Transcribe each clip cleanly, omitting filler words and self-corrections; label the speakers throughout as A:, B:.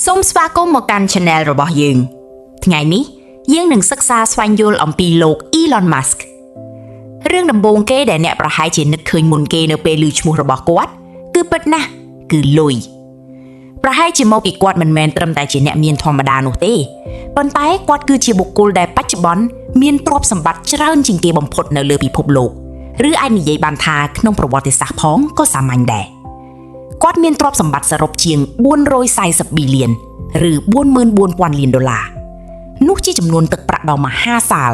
A: សូមស្វាគមន៍មកកាន់ Channel របស់យើងថ្ងៃនេះយើងនឹងសិក្សាស្វែងយល់អំពីលោក Elon Musk រឿងដំបូងគេដែលអ្នកប្រហែលជានឹកឃើញមុនគេនៅពេលឮឈ្មោះរបស់គាត់គឺពិតណាស់គឺលុយប្រហែលជាមកពីគាត់មិនមែនត្រឹមតែជាអ្នកមានធម្មតានោះទេប៉ុន្តែគាត់គឺជាបុគ្គលដែលបច្ចុប្បន្នមានទ្រព្យសម្បត្តិច្រើនជាងគេបំផុតនៅលើពិភពលោកឬអាចនិយាយបានថាក្នុងប្រវត្តិសាស្ត្រផងក៏សាមញ្ញដែរគាត់មានទ្រព្យសម្បត្តិសរុបជាង440ប៊ីលានឬ44,000 លានដុល្លារនោះជាចំនួនទឹកប្រាក់ដ៏មហាសាល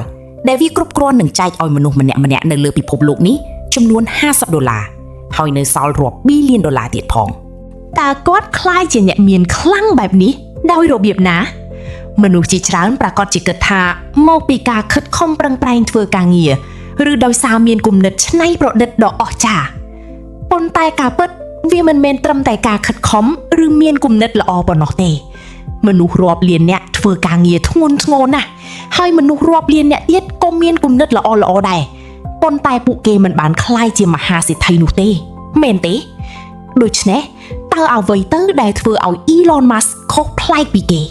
A: ដែលវាគ្រប់គ្រាន់នឹងចែកឲ្យមនុស្សម្នាក់ៗនៅលើពិភពលោកនេះចំនួន$50ហើយនៅសល់រាប់ប៊ីលានដុល្លារទៀតផងតើគាត់ខ្លាចជាអ្នកមានខ្លាំងបែបនេះដោយរបៀបណាមនុស្សជាច្រើនប្រកាសជាគិតថាមកពីការខិតខំប្រឹងប្រែងធ្វើការងារឬដោយសារមានគំនិតច្នៃប្រឌិតដ៏អស្ចារ្យប៉ុន្តែការពិតវាមិនមែនត្រឹមតែការខិតខំឬមានគំនិតល្អប៉ុណ្ណោះទេមនុស្សរាប់លានអ្នកធ្វើការងារធ្ងន់ធ្ងរណាស់ហើយមនុស្សរាប់លានអ្នកទៀតក៏មានគំនិតល្អដែរប៉ុន្តែពួកគេមិនបានក្លាយជាមហាសេដ្ឋីនោះទេមែនទេដូច្នេះតើអ្វីទៅដែលធ្វើឲ្យ Elon Musk ខុសប្លែកពីគេ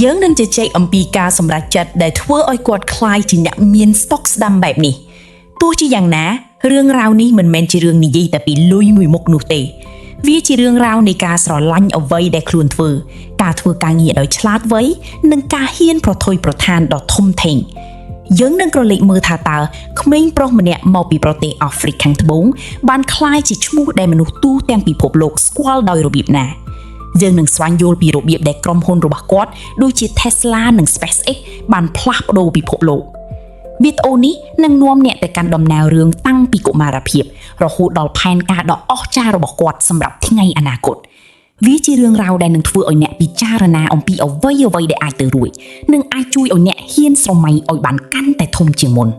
A: យើងនឹងជជែកអំពីការសម្រេចចិត្តដែលធ្វើឲ្យគាត់ក្លាយជាអ្នកមានស្តុកស្ដាំបែបនេះទោះជាយ៉ាងណារឿងរ៉ាវនេះមិនមែនជារឿងនិយាយតែពីលុយមួយមុខនោះទេវាជារឿងរ៉ាវនៃការស្រឡាញ់អ្វីដែលខ្លួនធ្វើការធ្វើការងារដោយឆ្លាតវៃនិងការហ៊ានប្រថុយប្រឋានដ៏ធំធេងយើងនឹងក្រឡេកមើលថាតើក្មេងប្រុសម្នាក់មកពីប្រទេសអាហ្វ្រិកខាងត្បូងបានក្លាយជាឈ្មោះដែលមនុស្សទូទាំងពិភពលោកស្គាល់ដោយរបៀបណាយើងនឹងស្វែងយល់ពីរបៀបដែលក្រុមហ៊ុនរបស់គាត់ដូចជា Tesla និង SpaceX បានផ្លាស់ប្ដូរពិភពលោកវីដេអូនេះនឹងនាំអ្នកទៅកាន់ដំណើររឿងតាំងពីកុមារភាពរហូតដល់ផែនការដ៏អស្ចារ្យរបស់គាត់សម្រាប់ថ្ងៃអនាគតវាជារឿងរ៉ាវដែលនឹងធ្វើឲ្យអ្នកពិចារណាអំពីអ្វីដែលអាចទៅរួចនិងអាចជួយឲ្យអ្នកហ៊ានស្រមៃឲ្យបានកាន់តែធំជាងមុន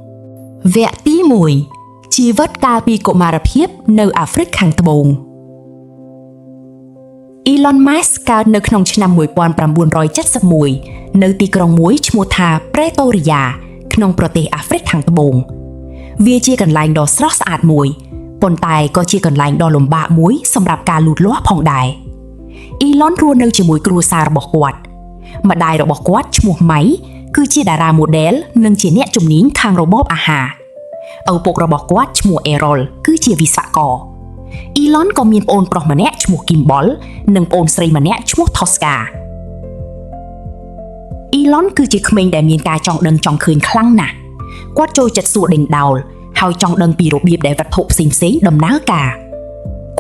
A: វគ្គទី1ជីវិតកាលពីកុមារភាពនៅអាហ្វ្រិកខាងត្បូង Elon Musk កើតនៅក្នុងឆ្នាំ1971នៅទីក្រុងមួយឈ្មោះថា Pretoriaក្នុងប្រទេសអាហ្វ្រិកខាងត្បូងវាជាកន្លែងដ៏ស្រស់ស្អាតមួយប៉ុន្តែក៏ជាកន្លែងដ៏លំបាកមួយសម្រាប់ការលូតលាស់ផងដែរ Elon រស់នៅជាមួយគ្រួសាររបស់គាត់ម្ដាយរបស់គាត់ឈ្មោះម៉ៃគឺជាតារាម៉ូដែលនិងជាអ្នកជំនាញខាងរបបអាហារឪពុករបស់គាត់ឈ្មោះ Errol គឺជាវិស្វករ Elon ក៏មានប្អូនប្រុសម្នាក់ឈ្មោះ Kimball និងប្អូនស្រីម្នាក់ឈ្មោះ Tosca Elon គឺជាក្មេងដែលមានការចង់ដឹងចង់ឃើញខ្លាំងណាស់គាត់ចូលចិត្តសួរដេញដោលហើយចង់ដឹងពីរបៀបដែលវត្ថុផ្សេងៗដំណើរការ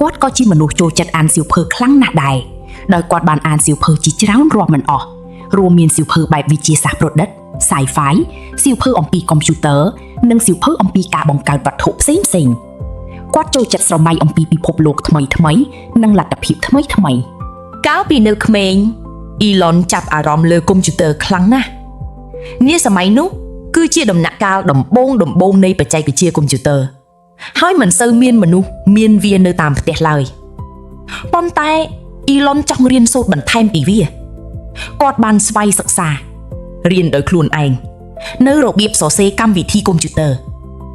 A: គាត់ក៏ជាមនុស្សចូលចិត្តអានសៀវភៅខ្លាំងណាស់ដែរដោយគាត់បានអានសៀវភៅជាច្រើនរាប់មិនអស់រួមមានសៀវភៅបែបវិទ្យាសាស្ត្រប្រឌិត Sci-fi សៀវភៅអំពីកុំព្យូទ័រនិងសៀវភៅអំពីការបង្កើតវត្ថុផ្សេងៗគាត់ចូលចិត្តស្រមៃអំពីពិភពលោកថ្មីៗនិងលទ្ធភាពថ្មីៗកាលពីនៅក្មេងElon ចាប់អារម្មណ៍លើកុំព្យូទ័រខ្លាំងណាស់នាសម័យនោះគឺជាដំណាក់កាលដំបូងនៃបច្ចេកវិទ្យាកុំព្យូទ័រហើយមិនសូវមានមនុស្សមានវានៅតាមផ្ទះឡើយប៉ុន្តែ Elon ចង់រៀនសូត្របន្ថែមពីវាគាត់បានស្វ័យសិក្សារៀនដោយខ្លួនឯងនៅរបៀបសរសេរកម្មវិធីកុំព្យូទ័រ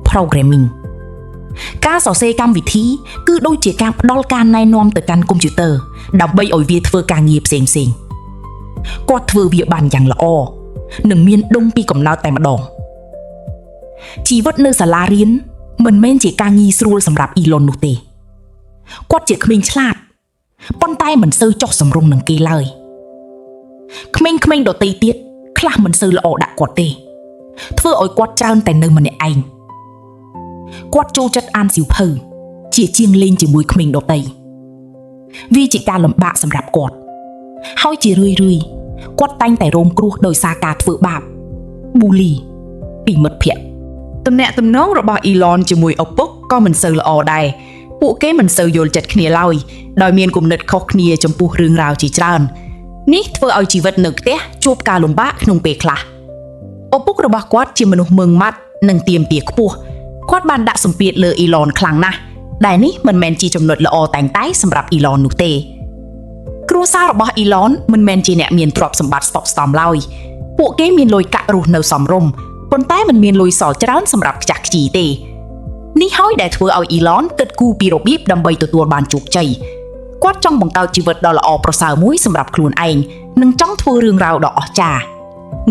A: Programming ការសរសេរកម្មវិធីគឺដូចជាការផ្ដល់ការណែនាំទៅកាន់កុំព្យូទ័រដើម្បីឲ្យវាធ្វើការងារផ្សេងៗគាត់ធ្វើវាបានយ៉ាងល្អនិងមានដុំពីកំណើតតែម្ដងជីវិតនៅសាលារៀនមិនមែនជាការងាយស្រួលសម្រាប់ Elon នោះទេគាត់ជាក្មេងឆ្លាតប៉ុន្តែមិនសូវចុះសម្រុងនឹងគេឡើយក្មេងៗដទៃទៀតខ្លះមិនសូវល្អដាក់គាត់ទេធ្វើឲ្យគាត់ច្រើនតែនៅម្នាក់ឯងគាត់ចូលចិត្តអានសៀវភៅជាជាងលេងជាមួយក្មេងដទៃវាជាការលំបាកសម្រាប់គាត់ហើយជារឿយគាត់តែងតែរងគ្រោះដោយសារការធ្វើបាប bully ពីមិត្តភ័ក្តិទំនាក់ទំនងរបស់ Elon ជាមួយឪពុកក៏មិនសូវល្អដែរពួកគេមិនសូវយល់ចិត្តគ្នាឡើយដោយមានគំនិតខុសគ្នាចំពោះរឿងរ៉ាវជាច្រើននេះធ្វើឲ្យជីវិតនៅផ្ទះជួបការលំបាកក្នុងពេលខ្លះឪពុករបស់គាត់ជាមនុស្សម៉ឺងម៉ាត់និងទាមទារខ្ពស់គាត់បានដាក់សម្ពាធលើ Elon ខ្លាំងណាស់ដែលនេះមិនមែនជាចំណុចល្អតែងតែសម្រាប់ Elon នោះទេគ្រួសាររបស់ Elon មិនមែនជាអ្នកមានទ្រព្យសម្បត្តិស្តុកស្តម្ភឡើយពួកគេមានលុយកាក់រស់នៅសមរម្យប៉ុន្តែមិនមានលុយសល់ច្រើនសម្រាប់ខ្ចាស់ខ្ជីទេនេះហើយដែលធ្វើឲ្យ Elon គិតគូរពីរបៀបដើម្បីទទួលបានជោគជ័យ គាត់ចង់បង្កើតជីវិតដ៏ល្អប្រសើរមួយសម្រាប់ខ្លួនឯងនិងចង់ធ្វើរឿងរ៉ាវដ៏អស្ចារ្យ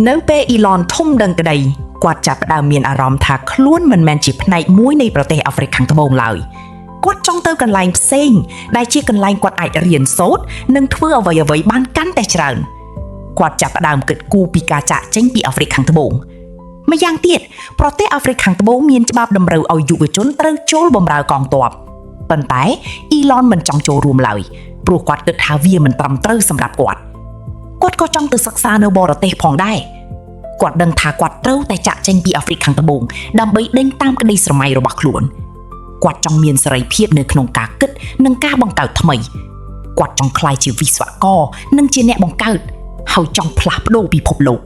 A: នៅពេលអ៊ីឡនធំដឹងក្តីគាត់ចាប់ផ្ដើមមានអារម្មណ៍ថាខ្លួនមិនមែនជាផ្នែកមួយនៃប្រទេសអាហ្វ្រិកខាងត្បូងឡើយគាត់ចង់ទៅកន្លែងផ្សេងដែលជាកន្លែងគាត់អាចរៀនសូត្រនិងធ្វើអ្វីៗបានកាន់តែច្រើនគាត់ចាប់ផ្ដើមគិតគូរពីការចាកចេញពីអាហ្វ្រិកខាងត្បូងម្យ៉ាងទៀតប្រទេសអាហ្វ្រិកខាងត្បូងមានច្បាប់តម្រូវឲ្យយុវជនត្រូវចូលបម្រើកងទ័ពប៉ុន្តែអ៊ីឡនមិនចង់ចូលរួមឡើយព្រោះគាត់គិតថាវាមិនត្រឹមត្រូវសម្រាប់គាត់ក៏ចង់ទៅសិក្សានៅបរទេសផងដែរគាត់ដឹងថាគាត់ត្រូវតែចាកចេញពីអាហ្វ្រិកខាងត្បូងដើម្បីដេញតាមក្តីស្រមៃរបស់ខ្លួនគាត់ចង់មានសេរីភាពនៅក្នុងការគិតនិងការបង្កើតថ្មីគាត់ចង់ក្លាយជាវិស្វករនិងជាអ្នកបង្កើតហើយចង់ផ្លាស់ប្ដូរពិភពលោក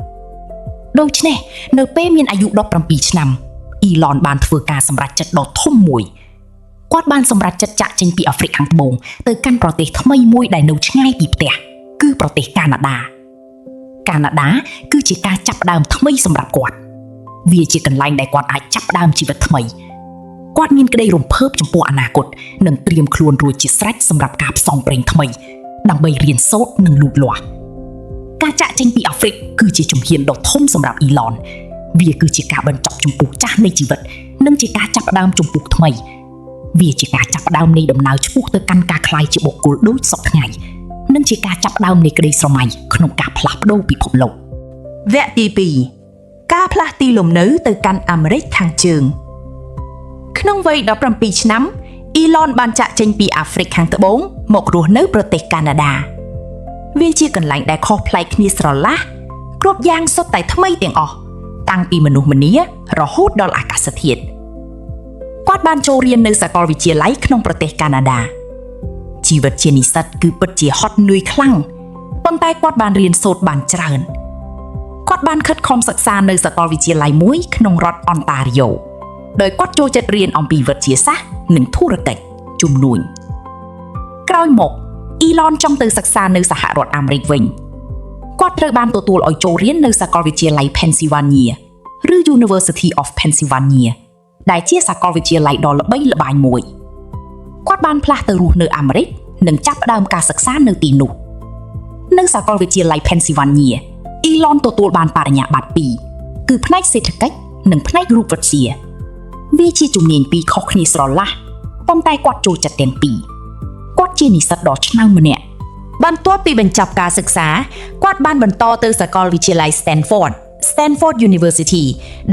A: ដូច្នេះនៅពេលមានអាយុ17ឆ្នាំអ៊ីឡនបានធ្វើការសម្រេចចិត្តដ៏ធំមួយគាត់បានសម្រេចចិត្តចាកចេញពីអាហ្វ្រិកខាងត្បូងទៅកាន់ប្រទេសថ្មីមួយដែលនៅឆ្ងាយពីផ្ទះគឺប្រទេសកាណាដាគឺជាការចាប់ផ្ដើមថ្មីសម្រាប់គាត់វាជាកន្លែងដែលគាត់អាចចាប់ផ្ដើមជីវិតថ្មីគាត់មានក្តីរំភើបចំពោះអនាគតនិងត្រៀមខ្លួនរួចជាស្រេចសម្រាប់ការផ្សងព្រេងថ្មីដើម្បីរៀនសូត្រនិងលូតលាស់ការចាកចេញពីអាហ្វ្រិកគឺជាជំហានដ៏ធំសម្រាប់អ៊ីឡនវាគឺជាការបញ្ចប់ជំពូកចាស់នៃជីវិតនិងជាការចាប់ផ្ដើមជំពូកថ្មីវាជាការចាប់ផ្ដើមនៃដំណើរឆ្ពោះទៅកាន់ការក្លាយជាបុគ្គលដូចសពថ្ងៃនិងជាការចាប់ផ្ដើមនៃក្តីស្រមៃក្នុងការផ្លាស់ប្ដូរពិភពលោកវគ្គទី2ការផ្លាស់ទីលំនៅទៅកាន់អាមេរិកខាងជើងក្នុងវ័យ17ឆ្នាំអ៊ីឡនបានចាកចេញពីអាហ្វ្រិកខាងត្បូងមករស់នៅប្រទេសកាណាដាវាជាកន្លែងដែលខុសប្លែកគ្នាស្រឡះគ្រប់យ៉ាងសុទ្ធតែថ្មីទាំងអស់តាំងពីមនុស្សម្នារហូតដល់អាកាសធាតុគាត់បានចូលរៀននៅសាកលវិទ្យាល័យក្នុងប្រទេសកាណាដាជីវិតជានិស្សិតគឺពិតជាហត់នឿយខ្លាំងប៉ុន្តែគាត់បានរៀនសូត្របានច្រើនគាត់បានខិតខំសិក្សានៅសាកលវិទ្យាល័យមួយក្នុងរដ្ឋអនតារីយ៉ូដោយគាត់ចូលចិត្តរៀនអំពីវិទ្យាសាស្ត្រនិងធុរកិច្ចជំនួញក្រោយមកអ៊ីឡនចង់ទៅសិក្សានៅសហរដ្ឋអាមេរិកវិញគាត់ត្រូវបានទទួលឲ្យចូលរៀននៅសាកលវិទ្យាល័យ Pennsylvania ឬ University of Pennsylvania ដែលជាសាកលវិទ្យាល័យដ៏ល្បីល្បាញមួយគាត់បានផ្លាស់ទៅរស់នៅអាមេរិកនិងចាប់ផ្ដើមការសិក្សានៅទីនោះនៅសាកលវិទ្យាល័យ Pennsylvania អ៊ីឡនទទួលបានបរិញ្ញាបត្រ2គឺផ្នែកសេដ្ឋកិច្ចនិងផ្នែករូបវិទ្យាវាជាជំនាញពីរខុសគ្នាស្រឡះប៉ុន្តែគាត់ចូលចិត្តទាំងពីរគាត់ជានិស្សិតដ៏ឆ្នើមម្នាក់បន្ទាប់ពីបញ្ចប់ការសិក្សាគាត់បានបន្តទៅសាកលវិទ្យាល័យ Stanford University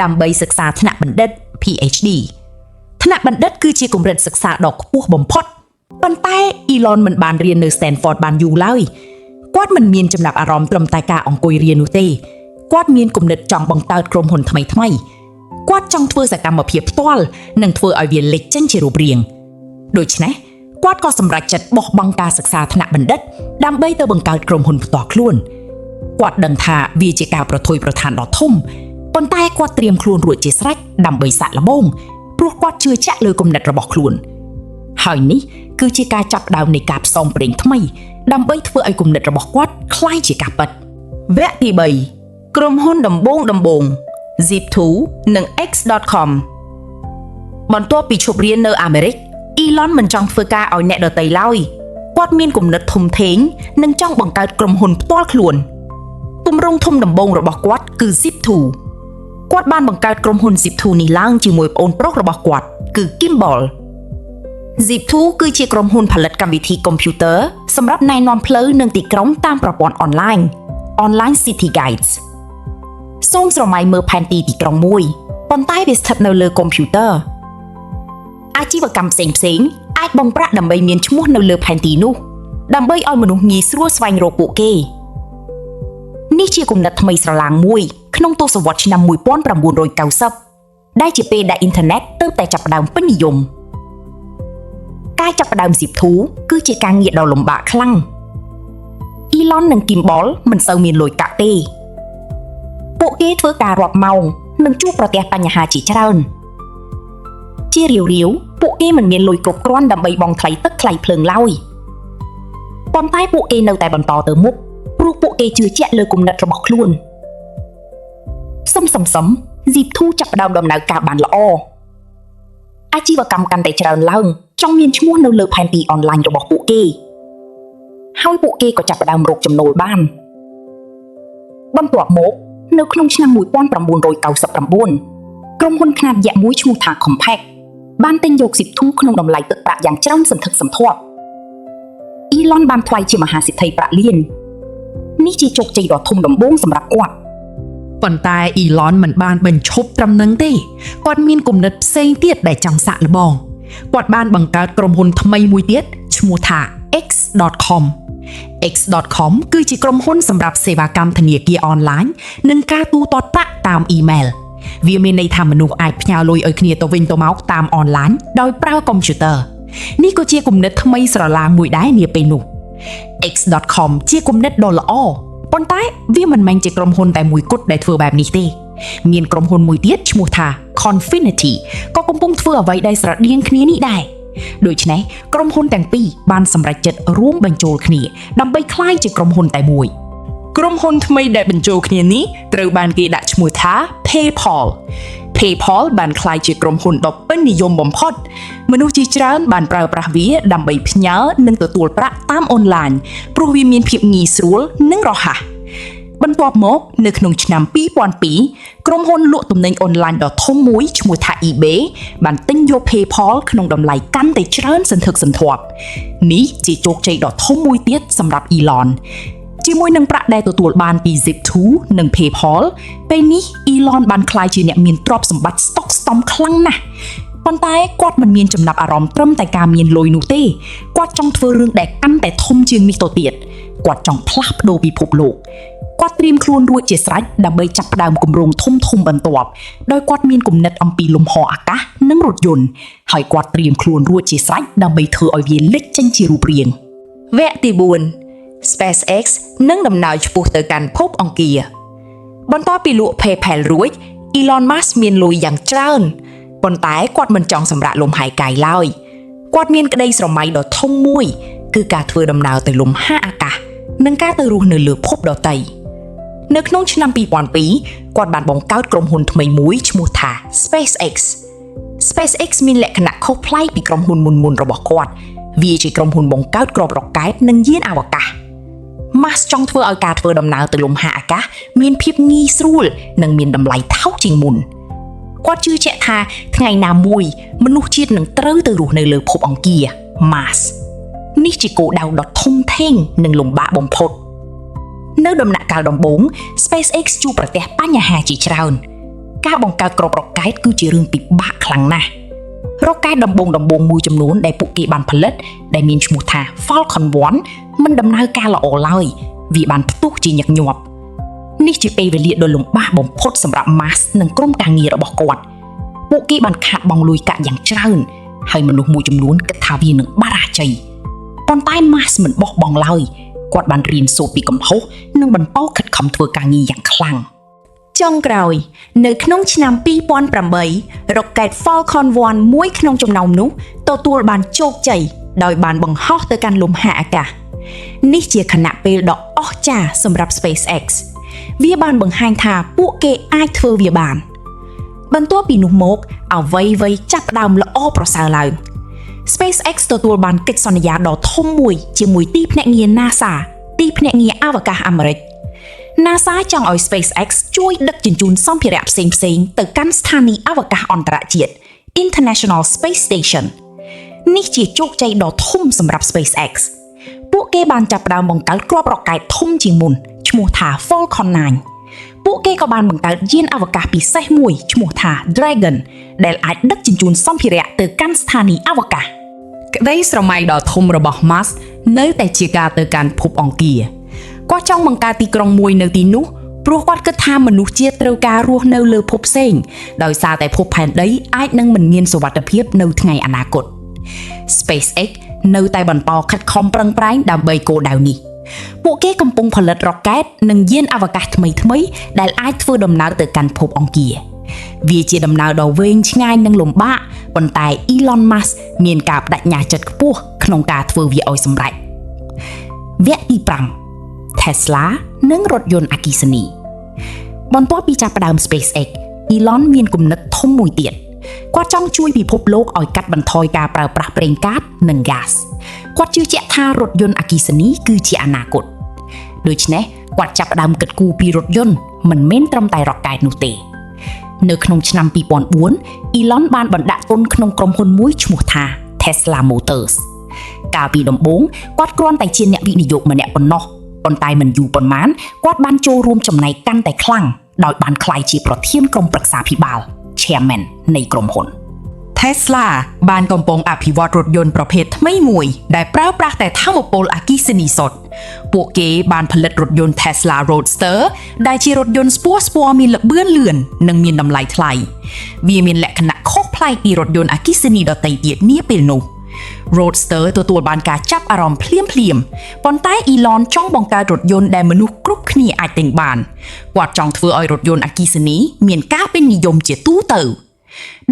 A: ដើម្បីសិក្សាថ្នាក់បណ្ឌិត PhD ថ្នាក់បណ្ឌិតគឺជាកម្រិតសិក្សាដ៏ខ្ពស់បំផុតប៉ុន្តែអ៊ីឡនមិនបានរៀននៅ Stanford បានយូរឡើយគាត់មិនមានចំណាប់អារម្មណ៍ត្រឹមតែការអង្គុយរៀននោះទេគាត់មានគំនិតចង់បង្កើតក្រុមហ៊ុនថ្មីគាត់ចង់ធ្វើសកម្មភាពផ្ទាល់និងធ្វើឲ្យវាលេចចេញជារូបរាងដូច្នេះគាត់ក៏សម្រេចចិត្តបោះបង់ការសិក្សាថ្នាក់បណ្ឌិតដើម្បីទៅបង្កើតក្រុមហ៊ុនផ្ទាល់ខ្លួនគាត់ដឹងថាវាជាការប្រថុយប្រថានដ៏ធំប៉ុន្តែគាត់ត្រៀមខ្លួនរួចជាស្រេចដើម្បីសាកល្បងព្រោះគាត់ជឿជាក់លើគំនិតរបស់ខ្លួនហើយនេះគឺជាការចាប់ផ្ដើមនៃការផ្សងព្រេងថ្មីដើម្បីធ្វើឲ្យគំនិតរបស់គាត់คล้ายជាការពិតវគ្គទី3ក្រុមហ៊ុនដំបូងZip2 និង X.com បន្ទាប់ពីឈប់រៀននៅអាមេរិកអ៊ីឡនមិនចង់ធ្វើការឲ្យអ្នកដទៃឡើយគាត់មានគំនិតធំធេងនិងចង់បង្កើតក្រុមហ៊ុនផ្ទាល់ខ្លួនទម្រង់ធំដំបូងរបស់គាត់គឺ Zip2 គាត់បានបង្កើតក្រុមហ៊ុន Zip2 នេះឡើងជាមួយប្អូនប្រុសរបស់គាត់គឺ Kimball Zip2 គឺជាក្រុមហ៊ុនផលិតកម្មវិធីកុំព្យូទ័រសម្រាប់ណែនាំផ្លូវនិងទីក្រុងតាមប្រព័ន្ធអនឡាញ Online City Guides សូមស្រមៃមើលផែនទីទីក្រុងមួយប៉ុន្តែវាស្ថិតនៅលើកុំព្យូទ័រអាជីវកម្មផ្សេងៗអាចបង់ប្រាក់ដើម្បីមានឈ្មោះនៅលើផែនទីនោះដើម្បីឲ្យមនុស្សងាយស្រួលស្វែងរកពួកគេនេះជាគំនិតថ្មីស្រឡាងមួយក្នុងទសវត្សរ៍ឆ្នាំ1990ដែលជាពេលដែលអ៊ីនធឺណិតទើបតែចាប់ផ្ដើមពេញនិយមការចាប់ផ្ដើម Zip2 គឺជាការងារដ៏លំបាកខ្លាំងអ៊ីឡននិង Kimball មិនសូវមានលុយកាក់ទេពួកគេធ្វើការរាប់ម៉ោងនិងជួបប្រទះបញ្ហាជាច្រើនជារាវពួកគេមិនមានលុយគ្រប់គ្រាន់ដើម្បីបង់ថ្លៃទឹកថ្លៃភ្លើងឡើយប៉ុន្តែពួកគេនៅតែបន្តទៅមុខព្រោះពួកគេជឿជាក់លើគំនិតរបស់ខ្លួនសំ Zip2 ចាប់ផ្ដើមដំណើរការបានល្អអាជីវកម្មកាន់តែច្រើនឡើងចង់មានឈ្មោះនៅលើផែនទីអនឡាញរបស់ពួកគេ
B: ហើយពួកគេក៏ចាប់ផ្ដើមរកចំណូលបានបន្ទាប់មកនៅក្នុងឆ្នាំ1999ក្រុមហ៊ុនខ្នាតយក្សមួយឈ្មោះថា Compaq បានទិញយក Zip2 ក្នុងតម្លៃទឹកប្រាក់យ៉ាងច្រើនសន្ធឹកសន្ធាប់ Elon បានថ្វាយជាមហាសេដ្ឋីប្រាក់លាននេះជាជោគជ័យដ៏ធំដំបូងសម្រាប់គាត់
C: ប៉ុន្តែ Elon មិនបានបញ្ឈប់ត្រឹមនឹងទេគាត់មានគំនិតផ្សេងទៀតដែលចង់សាកល្បងគាត់បានបង្កើតក្រុមហ៊ុនថ្មីមួយទៀតឈ្មោះថា X.com X.com គឺជាក្រុមហ៊ុនសម្រាប់សេវាកម្មធនាគារអនឡាញនិងការទូទាត់ប្រាក់តាមអ៊ីមែលវាមានន័យថាមនុស្សអាចផ្ញើលុយឲ្យគ្នាទៅវិញទៅមកតាមអនឡាញដោយប្រើកុំព្យូទ័រនេះក៏ជាគំនិតថ្មីស្រឡាងមួយដែរនាពេលនោះ X.com ជាគំនិតដ៏ល្អប៉ុន្តែវាមិនមែនជាក្រុមហ៊ុនតែមួយគត់ដែលធ្វើបែបនេះទេមានក្រុមហ៊ុនមួយទៀតឈ្មោះថា Confinity ក៏កំពុងធ្វើអ្វីដែលស្រដៀងគ្នានេះដែរដូច្នេះក្រុមហ៊ុនទាំងពីរបានសម្រេចចិត្តរួមបញ្ចូលគ្នាដើម្បីក្លាយជាក្រុមហ៊ុនតែមួយក្រុមហ៊ុនថ្មីដែលបញ្ចូលគ្នានេះត្រូវបានគេដាក់ឈ្មោះថា PayPal បានក្លាយជាក្រុមហ៊ុនដ៏ពេញនិយមបំផុតមនុស្សជាច្រើនបានប្រើប្រាស់វាដើម្បីផ្ញើនិងទទួលប្រាក់តាមអនឡាញព្រោះវាមានភាពងាយស្រួលនិងរហ័សបន្ទាប់មកនៅក្នុងឆ្នាំ2002ក្រុមហ៊ុនលក់ទំនិញអនឡាញដ៏ធំមួយឈ្មោះថា eBay បានទិញយក PayPal ក្នុងតម្លៃកាន់តែច្រើនសន្ធឹកសន្ធាប់នេះជាជោគជ័យដ៏ធំមួយទៀតសម្រាប់ Elon ជាមួយនឹងប្រាក់ដែលទទួលបានពី Zip2 និង PayPal ពេលនេះ Elon បានក្លាយជាអ្នកមានទ្រព្យសម្បត្តិស្តុកស្តម្ភខ្លាំងណាស់ប៉ុន្តែគាត់មិនមានចំណាប់អារម្មណ៍ត្រឹមតែការមានលុយនោះទេគាត់ចង់ធ្វើរឿងដែលកាន់តែធំជាងនេះទៅទៀតគាត់ចង់ផ្លាស់ប្ដូរពិភពលោកគាត់ត្រៀមខ្លួនរួចជាស្រេចដើម្បីចាប់ផ្ដើមគម្រោងធំបន្ទាប់ដោយគាត់មានគំនិតអំពីលំហអាកាសនិងរថយន្តហើយគាត់ត្រៀមខ្លួនរួចជាស្រេចដើម្បីធ្វើឲ្យវាលេចចេញជារូបរាងវគ្គទី4 SpaceX នឹងដំណើរឆ្ពោះទៅកាន់ភពអង្គារបន្ទាប់ពីលក់ PayPal រួច Elon Musk មានលុយយ៉ាងច្រើនប៉ុន្តែគាត់មិនចង់សម្រាកលំហែកាយឡើយគាត់មានក្តីស្រមៃដ៏ធំមួយគឺការធ្វើដំណើរទៅលំហអាកាសនិងការទៅរស់នៅលើភពដទៃនៅក្នុងឆ្នាំ2002គាត់បានបង្កើតក្រុមហ៊ុនថ្មីមួយឈ្មោះថា SpaceX មានលក្ខណៈខុសប្លែកពីក្រុមហ៊ុនមុនរបស់គាត់វាជាក្រុមហ៊ុនបង្កើតគ្រាប់រ៉ុកែតនិងយានអវកាស Musk ចង់ធ្វើឲ្យការធ្វើដំណើរទៅលំហអាកាសមានភាពងាយស្រួលនិងមានតម្លៃថោកជាងមុនគាត់ជឿជាក់ថាថ្ងៃណាមួយមនុស្សជាតិនឹងត្រូវទៅរស់នៅលើភពអង្គារ Mars នេះជាគោលដៅដ៏ធំធេងនិងលំបាកបំផុតនៅដំណាក់កាលដំបូង SpaceX ជួបប្រទះបញ្ហាជាច្រើនការបង្កើតគ្រាប់រ៉ុកែតគឺជារឿងពិបាកខ្លាំងណាស់រ៉ុកែតដំបូងមួយចំនួនដែលពួកគេបានផលិតដែលមានឈ្មោះថា Falcon 1មិនដំណើរការល្អឡើយវាបានផ្ទុះជាញឹកញាប់នេះជាពេលវេលាដ៏លំបាកបំផុតសម្រាប់ Musk និងក្រុមការងាររបស់គាត់ពួកគេបានខាតបង់លុយកាក់យ៉ាងច្រើនហើយមនុស្សមួយចំនួនគិតថាវានឹងបរាជ័យប៉ុន្តែ Musk មិនបោះបង់ឡើយគាត់បានរៀនសូត្រពីកំហុសនិងបន្តខិតខំធ្វើការងារយ៉ាងខ្លាំងចុងក្រោយនៅក្នុងឆ្នាំ2008រ៉ុកែត Falcon 1មួយក្នុងចំណោមនោះទទួលបានជោគជ័យដោយបានបង្ហោះទៅកាន់លំហអាកាសនេះជាខណៈពេលដ៏អស្ចារ្យសម្រាប់ SpaceX វាបានបង្ហាញថាពួកគេអាចធ្វើវាបានបន្ទាប់ពីនោះមកអ្វីចាប់ផ្ដើមល្អប្រសើរឡើង SpaceX ទទួលបានកិច្ចសន្យាដ៏ធំមួយជាមួយទីភ្នាក់ងារ NASA ទីភ្នាក់ងារអវកាសអាមេរិក NASA ចង់ឲ្យ SpaceX ជួយដឹកជញ្ជូនសម្ភារៈផ្សេងទៅកាន់ស្ថានីយ៍អវកាសអន្តរជាតិ International Space Station នេះជាជោគជ័យដ៏ធំសម្រាប់ SpaceX ពួកគេបានចាប់ផ្ដើមបង្កើតគ្រាប់រ៉ុកែតធំជាងមុនឈ្មោះថា Falcon 9ពួកគេក៏បានបង្កើតយានអវកាសពិសេសមួយឈ្មោះថា Dragon ដែលអាចដឹកជញ្ជូនសម្ភារៈទៅកាន់ស្ថានីយ៍អវកាសក្តីស្រមៃដ៏ធំរបស់ Musk នៅតែជាការទៅកាន់ភពអង្គារគាត់ចង់បង្កើតទីក្រុងមួយនៅទីនោះព្រោះគាត់គិតថាមនុស្សជាតិត្រូវការរស់នៅលើភពផ្សេងដោយសារតែភពផែនដីអាចនឹងមិនមានសុវត្ថិភាពនៅថ្ងៃអនាគត SpaceX នៅតែបន្តខិតខំប្រឹងប្រែងដើម្បីគោលដៅនេះពួកគេកំពុងផលិតរ៉ុកែតនិងយានអវកាសថ្មីដែលអាចធ្វើដំណើរទៅកាន់ភពអង្គារវាជាដំណើរដ៏វែងឆ្ងាយនិងលំបាកប៉ុន្តែ Elon Musk មានការបដិញ្ញាចិត្តខ្ពស់ក្នុងការធ្វើវាឲ្យសម្រេចវគ្គទី5 Tesla និងរថយន្តអគ្គិសនីបន្ទាប់ពីចាប់ផ្ដើម SpaceX Elon មានគំនិតធំមួយទៀតគាត់ចង់ជួយពិភពលោកឲ្យកាត់បន្ថយការប្រើប្រាស់ប្រេងកាតនិងហ្គាស
B: គាត់ជឿជាក់ថារថយន្តអគ្គិសនីគឺជាអនាគតដូច្នេះគាត់ចាប់ផ្ដើមគិតគូរពីរថយន្តមិនមែនត្រឹមតែរ៉ុកកែតនោះទេនៅក្នុងឆ្នាំ2004 Elon បានបណ្ដាក់ទុនក្នុងក្រុមហ៊ុនមួយឈ្មោះថា Tesla Motors កាលពីដំបូងគាត់គ្រាន់តែជាអ្នកវិនិយោគម្នាក់ប៉ុណ្ណោះប៉ុន្តែមិនយូរប៉ុន្មានគាត់បានចូលរួមចំណែកកាន់តែខ្លាំងដោយបានក្លាយជាប្រធានក្រុមប្រឹក្សាភិបាល Chairman នៃក្រុមហ៊ុន
C: Tesla បានកំពុងអភិវឌ្ឍរថយន្តប្រភេទថ្មីមួយដែលប្រើប្រាស់តែថាមពលអគ្គិសនីសុទ្ធពួកគេបានផលិតរថយន្ត Tesla Roadster ដែលជារថយន្តស្ពណ៌មានល្បឿនលឿននិងមានតម្លៃថ្លៃវាមានលក្ខណៈខុសប្លែកពីរថយន្តអគ្គិសនីដទៃទៀតនាពេលនោះ Roadster ទទួលបានការចាប់អារម្មណ៍ភ្លាមប៉ុន្តែ Elon ចង់បង្កើតរថយន្តដែលមនុស្សគ្រប់គ្នាអាចទិញបានគាត់ចង់ធ្វើឲ្យរថយន្តអគ្គិសនីមានការពេញនិយមជាទូទៅ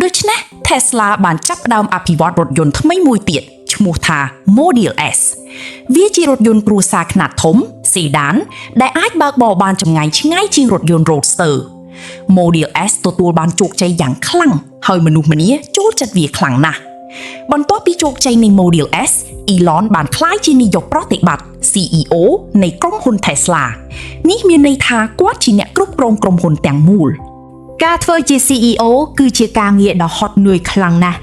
C: ដូច្នេះ Tesla បានចាប់ផ្ដើមអភិវឌ្ឍរថយន្តថ្មីមួយទៀតឈ្មោះថា Model S វាជារថយន្តគ្រួសារខ្នាតធំ Sedan ដែលអាចបើកបរបានចម្ងាយឆ្ងាយជាងរថយន្ត Roadster Model S ទទួលបានជោគជ័យយ៉ាងខ្លាំងហើយមនុស្សម្នាចូលចិត្តវាខ្លាំងណាស់បន្ទាប់ពីជោគជ័យនៃ Model S Elon បានក្លាយជានាយកប្រតិបត្តិ CEO នៃក្រុមហ៊ុន Tesla នេះមានន័យថាគាត់ជាអ្នកគ្រប់គ្រងក្រុមហ៊ុនទាំងមូលការធ្វើជា CEO គឺជាការងារដ៏ហត់នឿយខ្លាំងណាស់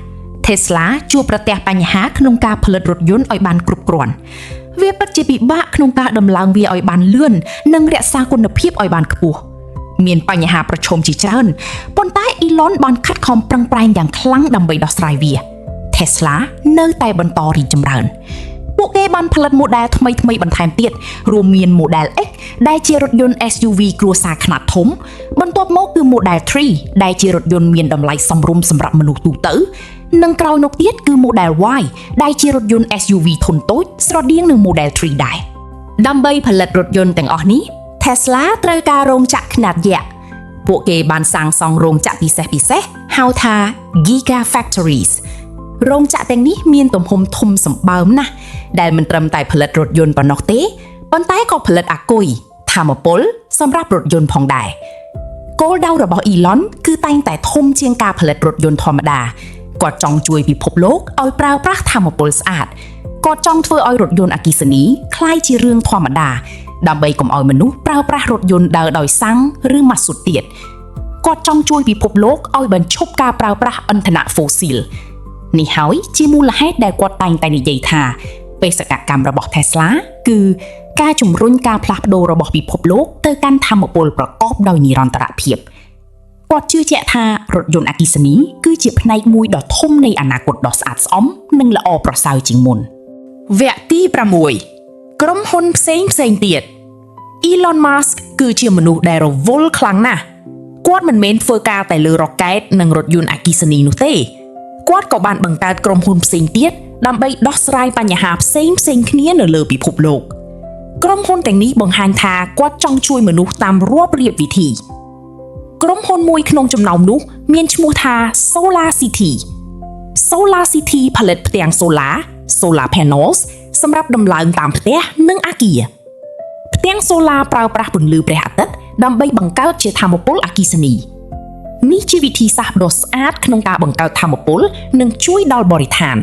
C: Tesla ជួបប្រទះបញ្ហាក្នុងការផលិតរថយន្តឲ្យបានគ្រប់គ្រាន់វាពិតជាពិបាកក្នុងការដំឡើងវាឲ្យបានលឿននិងរក្សាគុណភាពឲ្យបានខ្ពស់មានបញ្ហាប្រឈមជាច្រើនប៉ុន្តែ Elon បានខិតខំប្រឹងប្រែងយ៉ាងខ្លាំងដើម្បីដោះស្រាយវា Tesla នៅតែបន្តរីកចម្រើនពួកគេបានផលិត model ថ្មីបន្ថែមទៀតរួមមាន Model X ដែលជារថយន្ត SUV គ្រួសារខ្នាតធំបន្ទាប់មកគឺ Model 3ដែលជារថយន្តមានតម្លៃសមរម្យសម្រាប់មនុស្សទូទៅនិងក្រោយនោះទៀតគឺ Model Y ដែលជារថយន្ត SUV ធុនតូចស្រដៀងនឹង Model 3ដែរដើម្បីផលិតរថយន្តទាំងអស់នេះ Tesla ត្រូវការរោងចក្រខ្នាតយក្សពួកគេបានសាងសង់រោងចក្រពិសេសហៅថា Gigafactoriesរោងចក្រទាំងនេះមានទំហំធំសម្បើមណាស់ដែលមិនត្រឹមតែផលិតរថយន្តប៉ុណ្ណោះទេប៉ុន្តែក៏ផលិតអាគុយថាមពលសម្រាប់រថយន្តផងដែរគោលដៅរបស់ Elon គឺតែងតែធំជាងការផលិតរថយន្តធម្មតាគាត់ចង់ជួយពិភពលោកឲ្យប្រើប្រាស់ថាមពលស្អាតគាត់ចង់ធ្វើឲ្យរថយន្តអគ្គិសនីក្លាយជារឿងធម្មតាដើម្បីកុំឲ្យមនុស្សប្រើប្រាស់រថយន្តដើរដោយសាំងឬម៉ាស៊ូតទៀតគាត់ចង់ជួយពិភពលោកឲ្យបញ្ឈប់ការប្រើប្រាស់ឥន្ធនៈហ្វូស៊ីលនេះហើយជាមូលហេតុដែលគាត់តែងតែនិយាយថាបេសកកម្មរបស់ Tesla គឺការជំរុញការផ្លាស់ប្ដូររបស់ពិភពលោកទៅកាន់ថាមពលប្រកបដោយនិរន្តរភាពគាត់ជឿជាក់ថារថយន្តអគ្គិសនីគឺជាផ្នែកមួយដ៏ធំនៃអនាគតដ៏ស្អាតស្អំនិងល្អប្រសើរជាងមុនវគ្គទី6ក្រុមហ៊ុនផ្សេងទៀត Elon Musk គឺជាមនុស្សដែលរវល់ខ្លាំងណាស់គាត់មិនមែនធ្វើការតែលើរ៉ុកកែតនិងរថយន្តអគ្គិសនីនោះទេគាត់ក៏បានបង្កើតក្រុមហ៊ុនផ្សេងទៀតដើម្បីដោះស្រាយបញ្ហាផ្សេងគ្នានៅលើពិភពលោកក្រុមហ៊ុនទាំងនេះបង្ហាញថាគាត់ចង់ជួយមនុស្សតាមរាប់រៀបវិធីក្រុមហ៊ុនមួយក្នុងចំណោមនោះមានឈ្មោះថា Solar City ផលិតផ្ទាំង Solar Panels សម្រាប់ដំឡើងតាមផ្ទះនិងអគារផ្ទាំង Solar ប្រើប្រាស់ពន្លឺព្រះអាទិត្យដើម្បីបង្កើតជាថាមពលអគ្គិសនីនេះជាវិធីសាស្ត្រដ៏ស្អាតក្នុងការបង្កើតថាមពលនិងជួយដល់បរិស្ថាន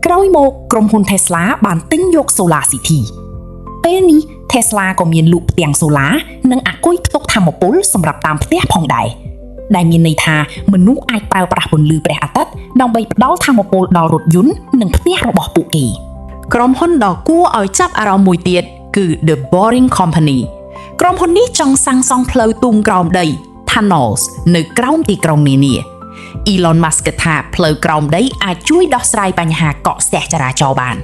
C: ក្រោយមកក្រុមហ៊ុន Tesla បានទិញយក Solar City ពេលនេះ Tesla ក៏មានលក់ផ្ទាំង Solar និងអាគុយផ្ទុកថាមពលសម្រាប់តាមផ្ទះផងដែរដែលមានន័យថាមនុស្សអាចប្រើប្រាស់ពន្លឺព្រះអាទិត្យដើម្បីផ្ដល់ថាមពលដល់រថយន្តនិងផ្ទះរបស់ពួកគេក្រុមហ៊ុនដ៏គួរឲ្យចាប់អារម្មណ៍មួយទៀតគឺ The Boring Company ក្រុមហ៊ុននេះចង់សាងសង់ផ្លូវទូមក្រោមដី Tunnels នៅក្រោមទីក្រុងនានា Elon Musk គិតថាផ្លូវក្រោមដីអាចជួយដោះស្រាយបញ្ហាកកស្ទះចរាចរណ៍បាន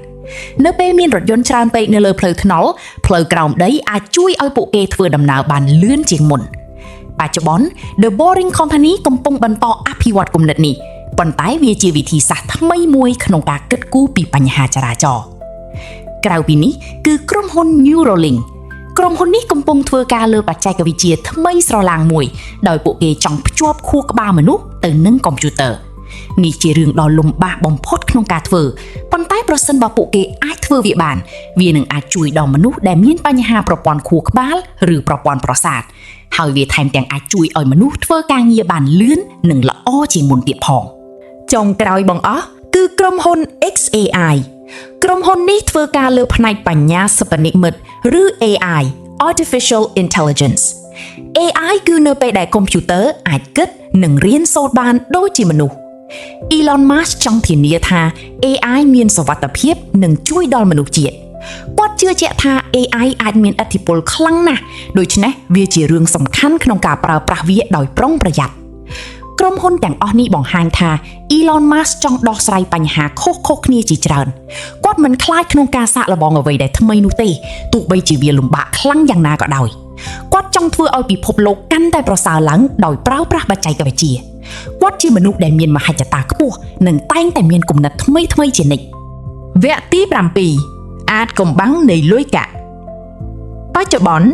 C: នៅពេលមានរថយន្តច្រើនពេកនៅលើផ្លូវថ្នល់ផ្លូវក្រោមដីអាចជួយឲ្យពួកគេធ្វើដំណើរបានលឿនជាងមុនបច្ចុប្បន្ន The Boring Company កំពុងបន្តអភិវឌ្ឍគំនិតនេះប៉ុន្តែវាជាវិធីសាស្ត្រថ្មីមួយក្នុងការគិតគូរពីបញ្ហាចរាចរណ៍ក្រៅពីនេះគឺក្រុមហ៊ុន Neuralink ក្រុមហ៊ុននេះកំពុងធ្វើការលើបច្ចេកវិទ្យាថ្មីស្រឡាងមួយដោយពួកគេចង់ភ្ជាប់ខួរក្បាលមនុស្សទៅនឹងកុំព្យូទ័រនេះជារឿងដ៏លំបាកបំផុតក្នុងការធ្វើប៉ុន្តែប្រសិនបើពួកគេអាចធ្វើវាបានវានឹងអាចជួយដល់មនុស្សដែលមានបញ្ហាប្រព័ន្ធខួរក្បាលឬប្រព័ន្ធប្រសាទហើយវាថែមទាំងអាចជួយឲ្យមនុស្សធ្វើការងារបានលឿននិងល្អជាងមុនទៀតផងចុងក្រោយបង្អស់គឺក្រុមហ៊ុន XAI ក្រុមហ៊ុននេះធ្វើការលើផ្នែកបញ្ញាសិប្បនិម្មិតឬ AI Artificial Intelligence AI គឺនៅពេលដែលកុំព្យូទ័រអាចគិតនិងរៀនសូត្របានដូចជាមនុស្ស Elon Musk ចង់ធានាថា AI មានសុវត្ថិភាពនិងជួយដល់មនុស្សជាតិគាត់ជឿជាក់ថា AI អាចមានឥទ្ធិពលខ្លាំងណាស់ដូច្នេះវាជារឿងសំខាន់ក្នុងការប្រើប្រាស់វាដោយប្រុងប្រយ័ត្នក្រុមហ៊ុនទាំងអស់នេះបង្ហាញថា Elon Musk ចង់ដោះស្រាយបញ្ហាខុសៗគ្នាជាច្រើនគាត់មិនខ្លាចក្នុងការសាកល្បងអ្វីដែលថ្មីនោះទេទោះបីជាវាលំបាកខ្លាំងយ៉ាងណាក៏ដោយគាត់ចង់ធ្វើឲ្យពិភពលោកកាន់តែប្រសើរឡើងដោយប្រើប្រាស់បច្ចេកវិទ្យាគាត់ជាមនុស្សដែលមានមហិច្ឆតាខ្ពស់និងតែងតែមានគំនិតថ្មីៗជានិច្ចវគ្គទី7អាចកំបាំងនៃលុយកាក់បច្ចុប្បន្ន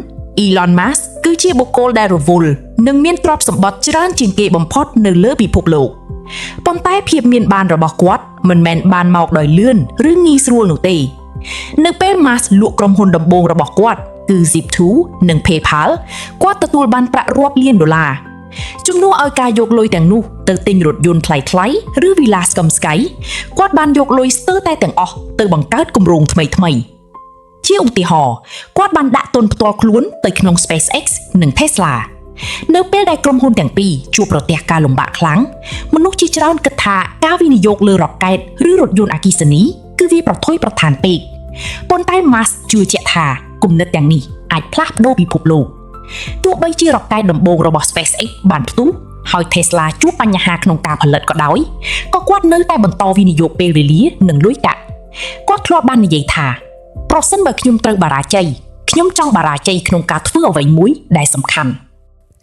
C: Elon Musk គឺជាបុគ្គលដែលរវល់និងមានទ្រព្យសម្បត្តិច្រើនជាងគេបំផុតនៅលើពិភពលោកប៉ុន្តែភាពមានបានរបស់គាត់មិនមែនបានមកដោយលឿនឬងាយស្រួលនោះទេនៅពេល Musk លក់ក្រុមហ៊ុនដំបូងរបស់គាត់គឺ Zip2 និង PayPal គាត់ទទួលបានប្រាក់រាប់លានដុល្លារជំនួសឲ្យការយកលុយទាំងនោះទៅទិញរថយន្តថ្លៃៗឬវីឡាស្កឹមស្កៃគាត់បានយកលុយស្ទើរតែទាំងអស់ទៅបង្កើតគម្រោងថ្មីៗជាឧទាហរណ៍គាត់បានដាក់ទុនផ្ទាល់ខ្លួនទៅក្នុង SpaceX និង Tesla នៅពេលដែលក្រុមហ៊ុនទាំងពីរជួបប្រទះការលំបាកខ្លាំងមនុស្សជាច្រើនគិតថាការវិនិយោគលើរ៉ុកែតឬរថយន្តអគ្គិសនីគឺវាប្រថុយប្រថានពេកប៉ុន្តែ Musk ជឿជាក់ថាគំនិតទាំងនេះអាចផ្លាស់ប្ដូរពិភពលោកទោះបីជារ៉ុកែតដំបូងរបស់ SpaceX បានផ្ទុះហើយ Tesla ជួបបញ្ហាក្នុងការផលិតក៏ដោយក៏គាត់នៅតែបន្តវិនិយោគពេលវេលានិងលុយកាក់គាត់ធ្លាប់បាននិយាយថាប្រសិនបើខ្ញុំត្រូវបរាជ័យខ្ញុំចង់បរាជ័យក្នុងការធ្វើអ្វីមួយដែលសំខាន់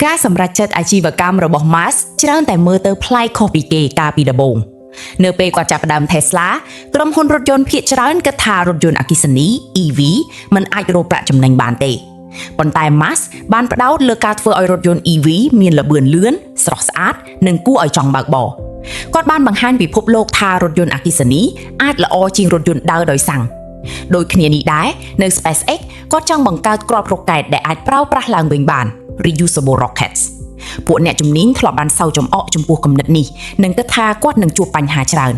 C: ការសម្រេចចិត្តអាជីវកម្មរបស់ Musk ច្រើនតែមើលទៅប្លែកខុសពីគេកាលពីដំបូងនៅពេលគាត់ចាប់ផ្ដើម Tesla ក្រុមហ៊ុនរថយន្តភាគច្រើនគិតថារថយន្តអគ្គិសនី EV មិនអាចរកប្រាក់ចំណេញបានទេប៉ុន្តែ Musk បានផ្ដោតលើការធ្វើឲ្យរថយន្ត EV មានល្បឿនលឿនស្រស់ស្អាតនិងគួរឲ្យចង់បើកបរគាត់បានបង្ហាញពិភពលោកថារថយន្តអគ្គិសនីអាចល្អជាងរថយន្តដើរដោយសាំងដូចគ្នានេះដែរនៅ SpaceX គាត់ចង់បង្កើតគ្រាប់រ៉ុកែតដែលអាចប្រើប្រាស់ឡើងវិញបាន reusable rockets ពួកអ្នកជំនាញធ្លាប់បានសើចចំអកចំពោះគំនិតនេះនិងគិតថាគាត់នឹងជួបបញ្ហាច្រើន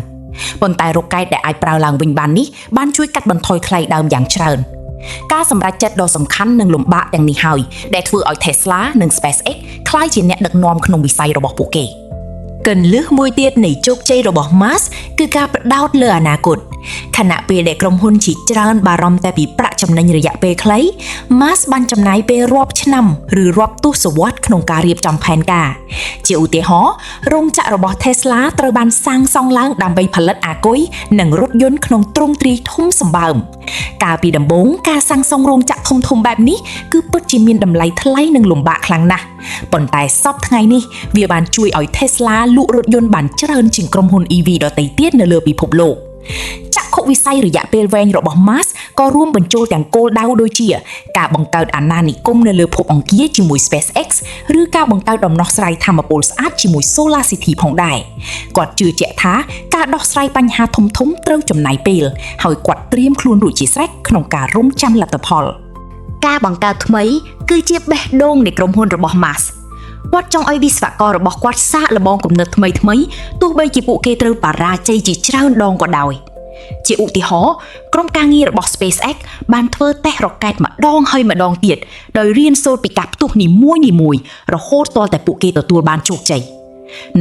C: ប៉ុន្តែរ៉ុកែតដែលអាចប្រើឡើងវិញបាននេះបានជួយកាត់បន្ថយថ្លៃដើមយ៉ាងច្រើនការសម្រេចចិត្តដ៏សំខាន់និងលំបាកទាំងនេះហើយដែលធ្វើឲ្យ Tesla និង SpaceX ក្លាយជាអ្នកដឹកនាំក្នុងវិស័យរបស់ពួកគេគន្លឹះមួយទៀតនៃជោគជ័យរបស់ Musk គឺការផ្ដោតលើអនាគតខណៈពេលដែលក្រុមហ៊ុនជាច្រើនបារម្ភតែពីប្រាក់ចំណេញរយៈពេលខ្លី Musk បានចំណាយពេលរាប់ឆ្នាំឬរាប់ទសវត្សរ៍ក្នុងការរៀបចំផែនការជាឧទាហរណ៍រោងចក្ររបស់ Tesla ត្រូវបានសាងសង់ឡើងដើម្បីផលិតអាគុយនិងរថយន្តក្នុងទ្រង់ទ្រាយធំសម្បើមកាលពីដំបូងការសាងសង់រោងចក្រធំៗបែបនេះគឺពិតជាមានតម្លៃថ្លៃនិងលំបាកខ្លាំងណាស់ប៉ុន្តែសប្តាហ៍ថ្ងៃនេះវាបានជួយឲ្យ Tesla លក់រថយន្តបានច្រើនជាងក្រុមហ៊ុន EV ដទៃទៀតនៅលើពិភពលោកចក្ខុវិស័យរយៈពេលវែងរបស់ Musk ក៏រួមបញ្ចូលទាំងគោលដៅដូចជាការបង្កើតអាណានិគមនៅលើភពអង្គារជាមួយ SpaceX ឬការបង្កើតដំណោះស្រាយថាមពលស្អាតជាមួយ Solar City ផងដែរគាត់ជឿជាក់ថាការដោះស្រាយបញ្ហាធំៗត្រូវចំណាយពេលហើយគាត់ត្រៀមខ្លួនរួចជាស្រេចក្នុងការរង់ចាំលទ្ធផលការបង្កើតថ្មីគឺជាបេះដូងនៃក្រុមហ៊ុនរបស់ Muskគាត់ចង់ឲ្យវិស្វកររបស់គាត់សាកល្បងគំនិតថ្មីៗទោះបីជាពួកគេត្រូវបរាជ័យជាច្រើនដងក៏ដោយជាឧទាហរណ៍ក្រុមការងាររបស់ SpaceX បានធ្វើតេស្តរ៉ុកែតម្ដងហើយម្ដងទៀតដោយរៀនសូត្រពីការផ្ទុះនីមួយៗរហូតទាល់តែពួកគេទទួលបានជោគជ័យ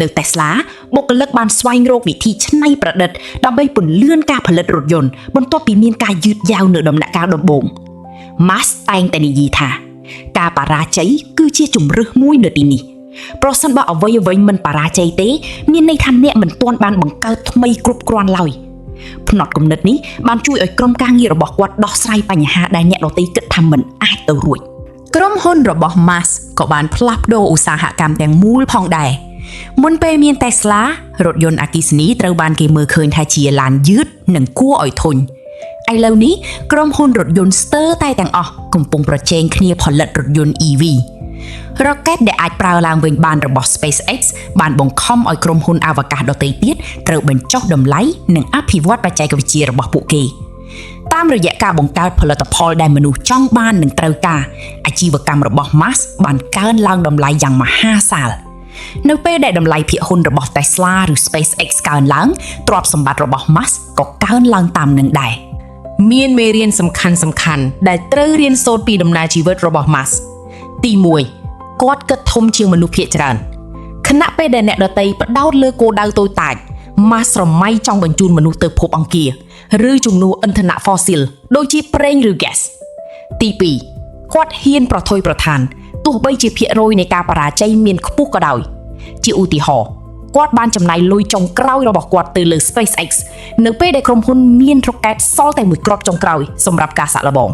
C: នៅ Tesla បុគ្គលិកបានស្វែងរកវិធីច្នៃប្រឌិតដើម្បីពន្លឿនការផលិតរថយន្តបន្ទាប់ពីមានការយឺតយ៉ាវនៅដំណាក់កាលដំបូង Musk តែងតែនិយាយថាការបរាជ័យគឺជាជម្រើសមួយនៅទីនេះប្រសិនបើអ្វីមិនបរាជ័យទេមានន័យថាអ្នកមិនទាន់បានបង្កើតថ្មីគ្រប់គ្រាន់ឡើយផ្នត់គំនិតនេះបានជួយឲ្យក្រុមការងាររបស់គាត់ដោះស្រាយបញ្ហាដែលអ្នកដទៃគិតថាមិនអាចទៅរួចក្រុមហ៊ុនរបស់ Musk ក៏បានផ្លាស់ប្ដូរឧស្សាហកម្មទាំងមូលផងដែរមុនពេលមាន Tesla រថយន្តអគ្គិសនីត្រូវបានគេមើលឃើញថាជាឡានយឺតនិងគួរឲ្យធុញឥឡូវនេះក្រុមហ៊ុនរថយន្តស្ទើរតែទាំងអស់កំពុងប្រជែងគ្នាផលិតរថយន្ត EV រ៉ុកែតដែលអាចប្រើឡើងវិញបានរបស់ SpaceX បានបង្ខំឲ្យក្រុមហ៊ុនអវកាសដទៃទៀតត្រូវបញ្ចុះតម្លៃនិងអភិវឌ្ឍបច្ចេកវិទ្យារបស់ពួកគេតាមរយៈការបង្កើតផលិតផលដែលមនុស្សចង់បាននិងត្រូវការអាជីវកម្មរបស់ Musk បានកើនឡើងតម្លៃយ៉ាងមហាសាល នៅពេលដែលតម្លៃភាគហ៊ុនរបស់ Tesla ឬ SpaceX កើនឡើងទ្រព្យសម្បត្តិរបស់ Musk ក៏កើនឡើងតាមនឹងដែរមានមេរៀនសំខាន់ដែលត្រូវរៀនសូត្រពីដំណើរជីវិតរបស់ Musk ទី1គាត់គិតធំជាងមនុស្សភាគច្រើនខណៈពេលដែលអ្នកដទៃផ្ដោតលើគោលដៅតូចតាច Musk ស្រមៃចង់បញ្ជូនមនុស្សទៅភពអង្គារឬជំនួសឥន្ធនៈ fossil ដូចជាប្រេងឬ gas ទី2គាត់ហ៊ានប្រថុយប្រឋានទោះបីជាភាគរយនៃការបរាជ័យមានខ្ពស់ក៏ដោយជាឧទាហរណ៍គាត់បានចំណាយលុយចុងក្រោយរបស់គាត់ទៅលើ SpaceX នៅពេលដែលក្រុមហ៊ុនមានរ៉ុកែតសល់តែមួយគ្រាប់ចុងក្រោយសម្រាប់ការសាក់លបង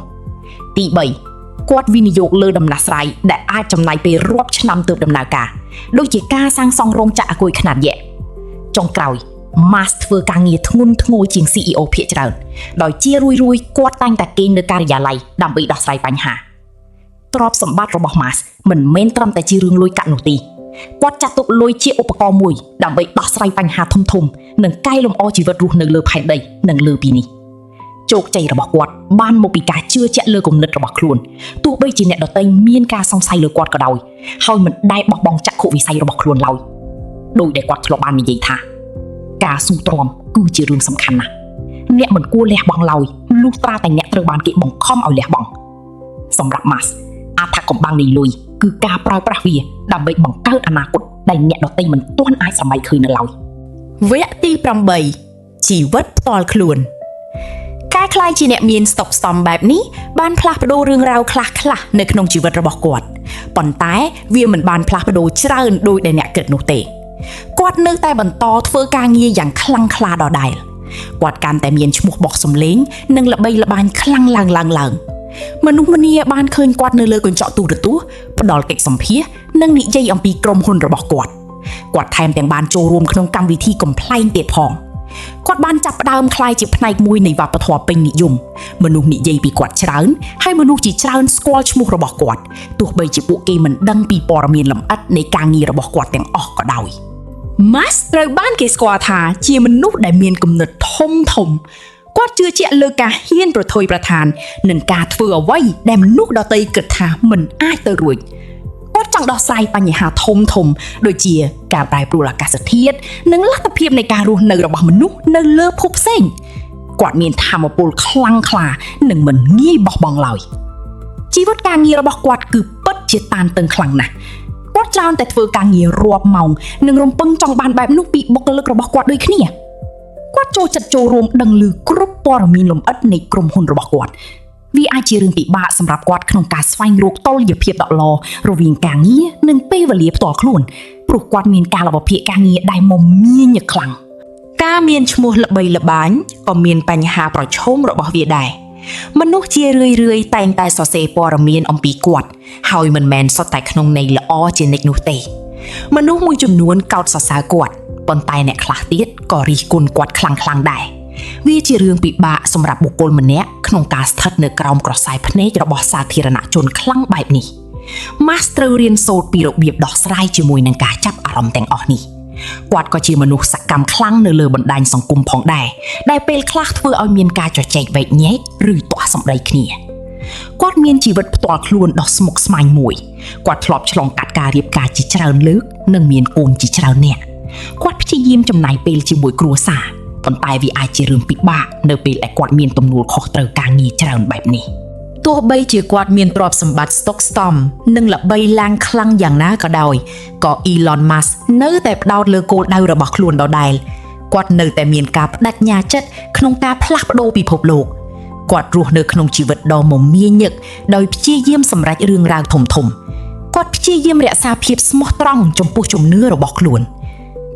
C: ទី3គាត់វិនិយោគលើដំណោះស្រាយដែលអាចចំណាយពេលរាប់ឆ្នាំទើបដំណើរការដូចជាការសាងសង់រោងចក្រអាគុយខ្នាតយក្សចុងក្រោយ Musk ធ្វើការងារធ្ងន់ធ្ងរជាង CEO ភាគច្រើនដោយជារួយគាត់តែងតែគេងនៅការិយាល័យដើម្បីដោះស្រាយបញ្ហាទ្រព្យសម្បត្តិរបស់ Musk មិនមែនត្រឹមតែជារឿងលុយកាក់នោះទេគាត់ចាត់ទុកលុយជាឧបករណ៍មួយដើម្បីដោះស្រាយបញ្ហាធំនិងកែលម្អជីវិតរស់នៅលើផែនដីនិងលើពីនេះជោគជ័យរបស់គាត់បានមកពីការជឿជាក់លើគំនិតរបស់ខ្លួនទោះបីជាអ្នកដទៃមានការសង្ស័យលើគាត់ក៏ដោយហើយមិនដែលបោះបង់ចក្ខុវិស័យរបស់ខ្លួនឡើយដោយដែលគាត់ធ្លាប់បាននិយាយថាការស៊ូទ្រាំគឺជារឿងសំខាន់ណាស់អ្នកមិនគួរលះបង់ឡើយលុះត្រាតែអ្នកត្រូវបានគេបង្ខំឲ្យលះបង់សម្រាប់ Musk អត្ថកំបាំងនៃលុយគឺការប្រើប្រាស់វាដើម្បីបង្កើតអនាគតដែលអ្នកដទៃមិនទាន់អាចសម័យឃើញនៅឡើយវគ្គទី8ជីវិតផ្ទាល់ខ្លួនការខ្លាយជាអ្នកមានស្តុកស្តម្ភបែបនេះបានផ្លាស់ប្ដូររឿងរ៉ាវខ្លះៗនៅក្នុងជីវិតរបស់គាត់ប៉ុន្តែវាមិនបានផ្លាស់ប្ដូរច្រើនដោយដែលអ្នកគិតនោះទេគាត់នៅតែបន្តធ្វើការងារយ៉ាងខ្លាំងក្លាដដែលគាត់កាន់តែមានឈ្មោះបោះសម្លេងនិងល្បីល្បាញខ្លាំងឡើងមនុស្សម្នាបានឃើញគាត់នៅលើកញ្ចក់ទូរទស្សន៍ផ្ដល់កិច្ចសម្ភាសន៍និងនិយាយអំពីក្រុមហ៊ុនរបស់គាត់ថែមទាំងបានចូលរួមក្នុងកម្មវិធីកំប្លែងទៀតផងគាត់បានចាប់ផ្ដើមក្លាយជាផ្នែកមួយនៃវប្បធម៌ពេញនិយមមនុស្សនិយាយពីគាត់ច្រើនហើយមនុស្សជាច្រើនស្គាល់ឈ្មោះរបស់គាត់ទោះបីជាពួកគេមិនដឹងពីព័ត៌មានលម្អិតនៃការងាររបស់គាត់ទាំងអស់ក៏ដោយ Musk ត្រូវបានគេស្គាល់ថាជាមនុស្សដែលមានគំនិតធំគាត់ជឿជាក់លើការហ៊ានប្រថុយប្រឋាននិងការធ្វើអ្វីដែលមនុស្សដទៃគិតថាមិនអាចទៅរួចគាត់ចង់ដោះស្រាយបញ្ហាធំដូចជាការប្រែប្រួលអាកាសធាតុនិងលទ្ធភាពនៃការរស់នៅរបស់មនុស្សនៅលើភពផ្សេងគាត់មានថាមពលខ្លាំងក្លានិងមិនងាយបោះបង់ឡើយជីវិតការងាររបស់គាត់គឺពិតជាតានតឹងខ្លាំងណាស់គាត់ច្រើនតែធ្វើការងាររាប់ម៉ោងនិងរំពឹងចង់បានបែបនោះពីបុគ្គលិករបស់គាត់ដូចគ្នាគាត់ចូលចិត្តចូលរួមដឹងឮគ្រប់ព័ត៌មានលម្អិតនៃក្រុមហ៊ុនរបស់គាត់វាអាចជារឿងពិបាកសម្រាប់គាត់ក្នុងការស្វែងរកតុល្យភាពដ៏ល្អរវាងការងារនិងពេលវេលាផ្ទាល់ខ្លួនព្រោះគាត់មានកាលវិភាគការងារដែលមមាញឹកខ្លាំងការមានឈ្មោះល្បីល្បាញក៏មានបញ្ហាប្រឈមរបស់វាដែរមនុស្សជារឿយតែងតែសរសេរព័ត៌មានអំពីគាត់ហើយមិនមែនសុទ្ធតែក្នុងន័យល្អជានិច្ចនោះទេមនុស្សមួយចំនួនកោតសរសើរគាត់ប៉ុន្តែអ្នកខ្លះទៀតក៏រិះគន់គាត់ខ្លាំងដែរវាជារឿងពិបាកសម្រាប់បុគ្គលម្នាក់ក្នុងការស្ថិតនៅក្រោមក្រសែភ្នែករបស់សាធារណជនខ្លាំងបែបនេះ Musk ត្រូវរៀនសូត្រពីរបៀបដោះស្រាយជាមួយនឹងការចាប់អារម្មណ៍ទាំងអស់នេះគាត់ក៏ជាមនុស្សសកម្មខ្លាំងនៅលើបណ្ដាញសង្គមផងដែរដែលពេលខ្លះធ្វើឲ្យមានការជជែកវែកញែកឬទាស់សម្ដីគ្នាគាត់មានជីវិតផ្ទាល់ខ្លួនដ៏ស្មុគស្មាញមួយគាត់ធ្លាប់ឆ្លងកាត់ការរៀបការជាច្រើនលើកនិងមានកូនជាច្រើននាក់គាត់ព្យាយាមចំណាយពេលជាមួយគ្រួសារប៉ុន្តែវាអាចជារឿងពិបាកនៅពេលដែលគាត់មានទំនួលខុសត្រូវការងារច្រើនបែបនេះទោះបីជាគាត់មានទ្រព្យសម្បត្តិស្តុកស្តម្ភនិងល្បីឡើងខ្លាំងយ៉ាងណាក៏ដោយក៏ Elon Musk នៅតែផ្ដោតលើគោលដៅរបស់ខ្លួនដដែលគាត់នៅតែមានការបដិញ្ញាចិត្តក្នុងការផ្លាស់ប្ដូរពិភពលោកគាត់រស់នៅក្នុងជីវិតដ៏មមាញឹកដោយព្យាយាមសម្រេចរឿងរ៉ាវធំគាត់ព្យាយាមរក្សាភាពស្មោះត្រង់ចំពោះជំនឿរបស់ខ្លួន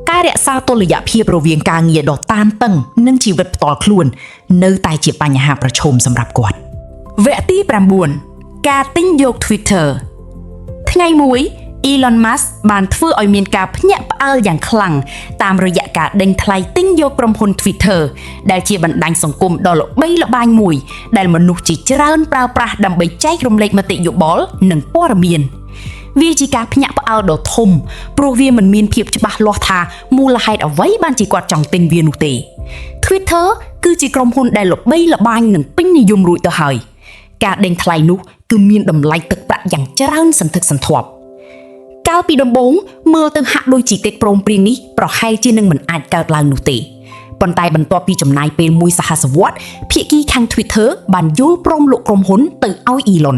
C: ការរក្សាតុល្យភាពរវាងការងារដ៏តានតឹងនិងជីវិតផ្ទាល់ខ្លួននៅតែជាបញ្ហាប្រឈមសម្រាប់គាត់វគ្គទី9ការទិញយក Twitter ថ្ងៃមួយ Elon Musk បានធ្វើឲ្យមានការភ្ញាក់ផ្អើលយ៉ាងខ្លាំងតាមរយៈការដេញថ្លៃទិញយកក្រុមហ៊ុន Twitter ដែលជាបណ្ដាញសង្គមដ៏ល្បីល្បាញមួយដែលមនុស្សជាច្រើនប្រើប្រាស់ដើម្បីចែករំលែកមតិយោបល់និងព័ត៌មានវាជាការភ្ញាក់ផ្អើលដ៏ធំព្រោះវាមិនមានភាពច្បាស់លាស់ថាមូលហេតុអ្វីបានជាគាត់ចង់ទិញវានោះទេ Twitter គឺជាក្រុមហ៊ុនដែលល្បីល្បាញនិងពេញនិយមរួចទៅហើយការដេញថ្លៃនោះគឺមានតម្លៃទឹកប្រាក់យ៉ាងច្រើនសន្ធឹកសន្ធាប់ក
B: កាលពីដំបូងមើលទៅហាក់ដូចជាកិច្ចព្រមព្រៀងនេះប្រហែលជានឹងមិនអាចកើតឡើងនោះទេប៉ុន្តែបន្ទាប់ពីចំណាយពេលមួយសហសវត្សរ៍ភាគីខាង Twitter បានយល់ព្រមលក់ក្រុមហ៊ុនទៅឲ្យ Elon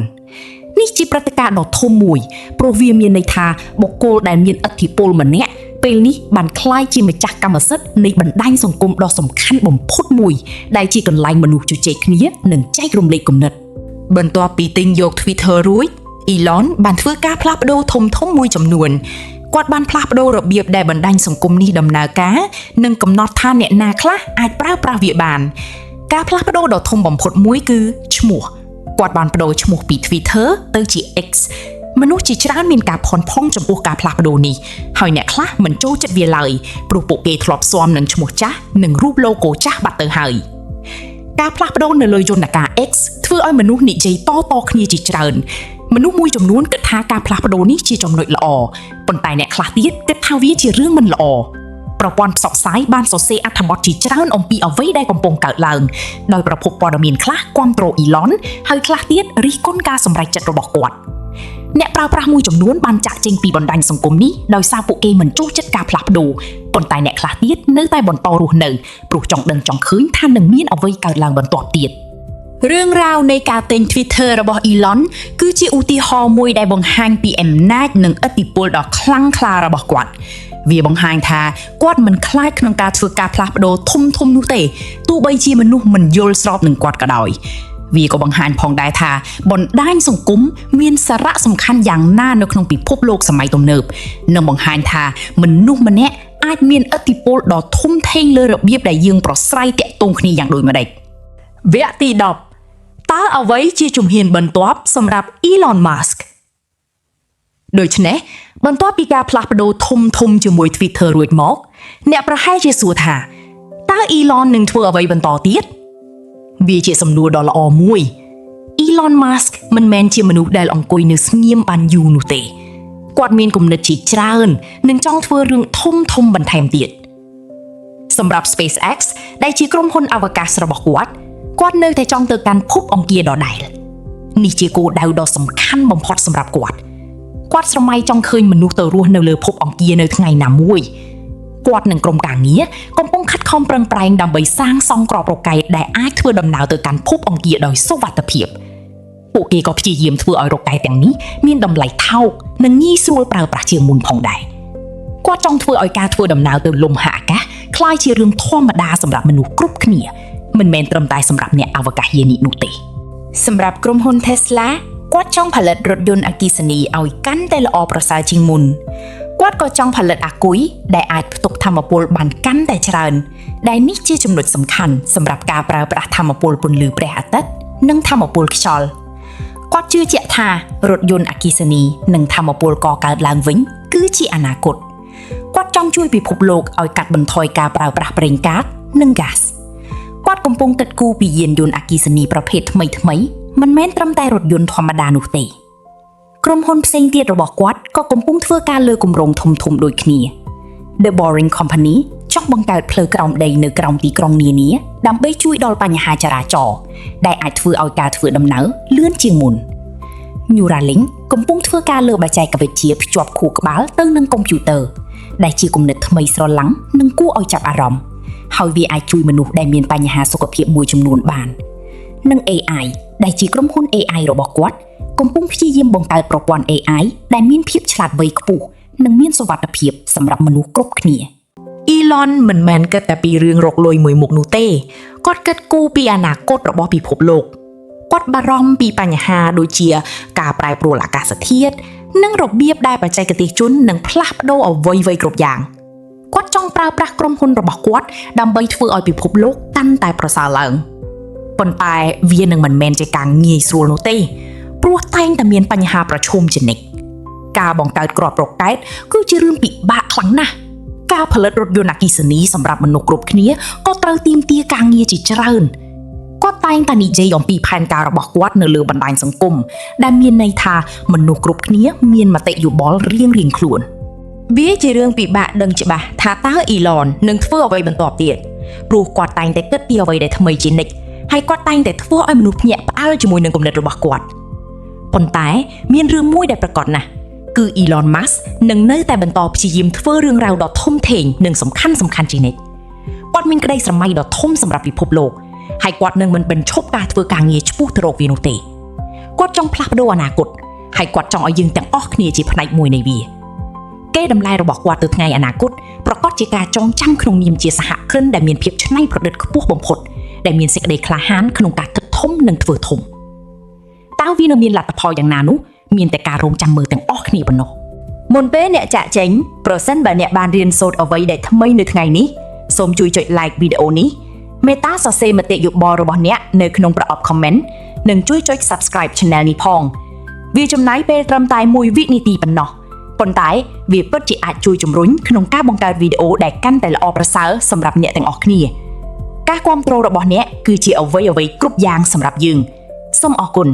B: នេះជាព្រឹត្តិការណ៍ដ៏ធំមួយព្រោះវាមានន័យថាបុគ្គលដែលមានឥទ្ធិពលម្នាក់ពេលនេះបានក្លាយជាម្ចាស់កម្មសិទ្ធិនៃបណ្ដាញសង្គមដ៏សំខាន់បំផុតមួយដែលជាកន្លែងមនុស្សជជែកគ្នានិងចែករំលែកគំនិត
C: បន្ទាប់ពីទិញយក Twitter រួច Elon បានធ្វើការផ្លាស់ប្ដូរធំមួយចំនួនគាត់បានផ្លាស់ប្ដូររបៀបដែលបណ្ដាញសង្គមនេះដំណើរការនិងកំណត់ថាអ្នកណាខ្លះអាចប្រើប្រាស់វាបានការផ្លាស់ប្ដូរដ៏ធំបំផុតមួយគឺឈ្មោះគាត់បានប្ដូរឈ្មោះពី Twitter ទៅជា X មនុស្សជាច្រើនមានការភ័ន្តភ័ងចំពោះការផ្លាស់ប្ដូរនេះហើយអ្នកខ្លះមិនចូលចិត្តវាឡើយព្រោះពួកគេធ្លាប់ស៊ាំនឹងឈ្មោះចាស់និងរូប logo ចាស់បាត់ទៅហើយការផ្លាស់ប្ដូរនៅលើយន្តការ X ធ្វើឲ្យមនុស្សនិយាយតគ្នាជាច្រើនមនុស្សមួយចំនួនគិតថាការផ្លាស់ប្ដូរនេះជាចំណុចល្អប៉ុន្តែអ្នកខ្លះទៀតគិតថាវាជារឿងមិនល្អប្រព័ន្ធផ្សព្វផ្សាយបានសរសេរអត្ថបទជាច្រើនអំពីអ្វីដែលកំពុងកើតឡើងដោយប្រភពព័ត៌មានខ្លះគាំទ្រ Elon ហើយខ្លះទៀតរិះគន់ការសម្រេចចិត្តរបស់គាត់អ្នកប្រើប្រាស់មួយចំនួនបានចាក់ចេញពីបណ្ដាញសង្គមនេះដោយសារពួកគេមិនចូលចិត្តការផ្លាស់ប្ដូរប៉ុន្តែអ្នកខ្លះទៀតនៅតែបន្តរស់នៅព្រោះចង់ដឹងចង់ឃើញថានឹងមានអ្វីកើតឡើងបន្ទាប់ទៀត
A: រឿងរ៉ាវនៃការទិញ Twitter របស់ Elon គឺជាឧទាហរណ៍មួយដែលបង្ហាញពីអំណាចនិងឥទ្ធិពលដ៏ខ្លាំងក្លារបស់គាត់វាបង្ហាញថាគាត់មិនខ្លាចក្នុងការធ្វើការផ្លាស់ប្ដូរធំនោះទេទោះបីជាមនុស្សមិនយល់ស្របនឹងគាត់ក៏ដោយវាក៏បង្ហាញផងដែរថាបណ្ដាញសង្គមមានសារៈសំខាន់យ៉ាងណានៅក្នុងពិភពលោកសម័យទំនើបនិងបង្ហាញថាមនុស្សម្នាក់អាចមានឥទ្ធិពលដ៏ធំធេងលើរបៀបដែលយើងប្រស្រ័យទាក់ទងគ្នាយ៉ាងដូចម្តេចវគ្គទី10តើអ្វីជាជំហានបន្ទាប់សម្រាប់ Elon Musk ដូច្នេះបន្ទាប់ពីការផ្លាស់ប្ដូរធំជាមួយ Twitter រួចមកអ្នកប្រហែលជាសួរថាតើ Elon នឹងធ្វើអ្វីបន្តទៀតវាជាសំណួរដ៏ល្អមួយ Elon Musk មិនមែនជាមនុស្សដែលអង្គុយនៅស្ងៀមបានយូរនោះទេគាត់មានគំនិតជាច្រើននិងចង់ធ្វើរឿងធំបន្ថែមទៀតសម្រាប់ SpaceX ដែលជាក្រុមហ៊ុនអវកាសរបស់គាត់នៅតែចង់ទៅកាន់ភពអង្គារដដែលនេះជាគោលដៅដ៏សំខាន់បំផុតសម្រាប់គាត់ស្រមៃចង់ឃើញមនុស្សទៅរស់នៅលើភពអង្គារនៅថ្ងៃណាមួយគាត់និងក្រុមការងារកំពុងខិតខំប្រឹងប្រែងដើម្បីសាងសង់ក្របរ៉ុកែតដែលអាចធ្វើដំណើរទៅកាន់ភពអង្គារដោយសុវត្ថិភាពពួកគេក៏ព្យាយាមធ្វើឲ្យរ៉ុកែតទាំងនេះមានតម្លៃថោកនិងងាយស្រួលប្រើប្រាស់ជាងមុនផងដែរគាត់ចង់ធ្វើឲ្យការធ្វើដំណើរទៅលំហអាកាសក្លាយជារឿងធម្មតាសម្រាប់មនុស្សគ្រប់គ្នាមិនមែនត្រឹមតែសម្រាប់អ្នកអវកាសយានីនោះទេសម្រាប់ក្រុមហ៊ុន Tesla គាត់ចង់ផលិតរថយន្តអគ្គិសនីឲ្យកាន់តែល្អប្រសើរជាងមុនគាត់ក៏ចង់ផលិតអាគុយដែលអាចផ្ទុកថាមពលបានកាន់តែច្រើនដែលនេះជាចំណុចសំខាន់សម្រាប់ការប្រើប្រាស់ថាមពលពន្លឺព្រះអាទិត្យនិងថាមពលខ្យល់គាត់ជឿជាក់ថារថយន្តអគ្គិសនីនិងថាមពលកកើតឡើងវិញគឺជាអនាគតគាត់ចង់ជួយពិភពលោកឲ្យកាត់បន្ថយការប្រើប្រាស់ប្រេងកាតនិងហ្គាសគាត់កំពុងគិតគូរពីយានយន្តអគ្គិសនីប្រភេទថ្មីមិនមែនត្រឹមតែរថយន្តធម្មតានោះទេក្រុមហ៊ុនផ្សេងទៀតរបស់គាត់ក៏កំពុងធ្វើការលើគម្រោងធំដូចគ្នា The Boring Company ចង់បង្កើតផ្លូវក្រោមដីនៅក្រោមទីក្រុងនានាដើម្បីជួយដល់បញ្ហាចរាចរណ៍ដែលអាចធ្វើឲ្យការធ្វើដំណើរលឿនជាងមុន Neuralink កំពុងធ្វើការលើបច្ចេកវិទ្យាភ្ជាប់ខួរក្បាលទៅនឹងកុំព្យូទ័រដែលជាគំនិតថ្មីស្រឡះនិងគួរឲ្យចាប់អារម្មណ៍ហើយវាអាចជួយមនុស្សដែលមានបញ្ហាសុខភាពមួយចំនួនបាននិង AI ដែលជាក្រុមហ៊ុន AI របស់គាត់កំពុងព្យាយាមបង្កើតប្រព័ន្ធ AI ដែលមានភាពឆ្លាតវៃខ្ពស់និងមានសុវត្ថិភាពសម្រាប់មនុស្សគ្រប់គ្នា Elon មិនមែនគិតតែពីរឿងរកលុយមួយមុខនោះទេគាត់គិតគូរពីអនាគតរបស់ពិភពលោកគាត់បារម្ភពីបញ្ហាដូចជាការប្រែប្រួលអាកាសធាតុនិងរបៀបដែលបច្ចេកទេសជននឹងផ្លាស់ប្ដូរអ្វីៗគ្រប់យ៉ាងគាត់ចង់ប្រើប្រាស់ក្រុមហ៊ុនរបស់គាត់ដើម្បីធ្វើឲ្យពិភពលោកកាន់តែប្រសើរឡើងប៉ុន្តែវានឹងមិនមែនជាការងាយស្រួលនោះទេព្រោះតែងតែមានបញ្ហាប្រឈមជានិច្ចការបង្កើតក្របរ៉ុកែតគឺជារឿងពិបាកខ្លាំងណាស់ការផលិតរថយន្តអគ្គិសនីសម្រាប់មនុស្សគ្រប់គ្នាក៏ត្រូវទាមទារការងារជាច្រើនគាត់តែងតែនិយាយអំពីផែនការរបស់គាត់នៅលើបណ្ដាញសង្គមដែលមានន័យថាមនុស្សគ្រប់គ្នាមានមតិយោបល់រៀងៗខ្លួនវាជារឿងពិបាកដឹងច្បាស់ថាតើ Elon នឹងធ្វើអ្វីបន្ទាប់ទៀតព្រោះគាត់តែងតែគិតពីអ្វីដែលថ្មីជានិច្ចហើយគាត់តែងតែធ្វើឲ្យមនុស្សភ្ញាក់ផ្អើលជាមួយនឹងគំនិតរបស់គាត់ប៉ុន្តែមានរឿងមួយដែលប្រកបណាស់
C: គឺ Elon Musk នឹងនៅតែបន្តព្យាយាមធ្វើរឿងរ៉ាវដ៏ធំធេងនិងសំខាន់ជានិច្ចគាត់មានក្តីស្រមៃដ៏ធំសម្រាប់ពិភពលោកហើយគាត់នឹងមិនបញ្ឈប់ការធ្វើការងារឆ្ពោះទៅរកវានោះទេគាត់ចង់ផ្លាស់ប្ដូរអនាគតហើយគាត់ចង់ឲ្យយើងទាំងអស់គ្នាជាផ្នែកមួយនៃវាគេតម្លៃរបស់គាត់ទៅថ្ងៃអនាគតប្រកាសជាការចងចាំក្នុងនាមជាសហគ្រិនដែលមានភាពច្នៃប្រឌិតខ្ពស់បំផុតដែលមានសេចក្តីក្លាហានក្នុងការគិតធំនិងធ្វើធំតើវានឹងមានលទ្ធផលយ៉ាងណានោះមានតែការរងចាំមើលទាំងអស់គ្នាប៉ុណ្ណោះ
A: មុនពេលអ្នកចាក់ចេញប្រសិនបើអ្នកបានរៀនសូត្រអ្វីដែលថ្មីនៅថ្ងៃនេះសូមជួយចុច like វីដេអូនេះមេត្តាសរសេរមតិយោបល់របស់អ្នកនៅក្នុងប្រអប់ comment និងជួយចុច subscribe channel នេះផងវាចំណាយពេលត្រឹមតែ1វិនាទីប៉ុណ្ណោះប៉ុន្តែវាពិតជាអាចជួយជំរុញក្នុងការបង្កើតវីដេអូដែលកាន់តែល្អប្រសើរសម្រាប់អ្នកទាំងអស់គ្នាការគាំទ្ររបស់អ្នកគឺជាអ្វីៗគ្រប់យ៉ាងសម្រាប់យើងសូមអរគុណ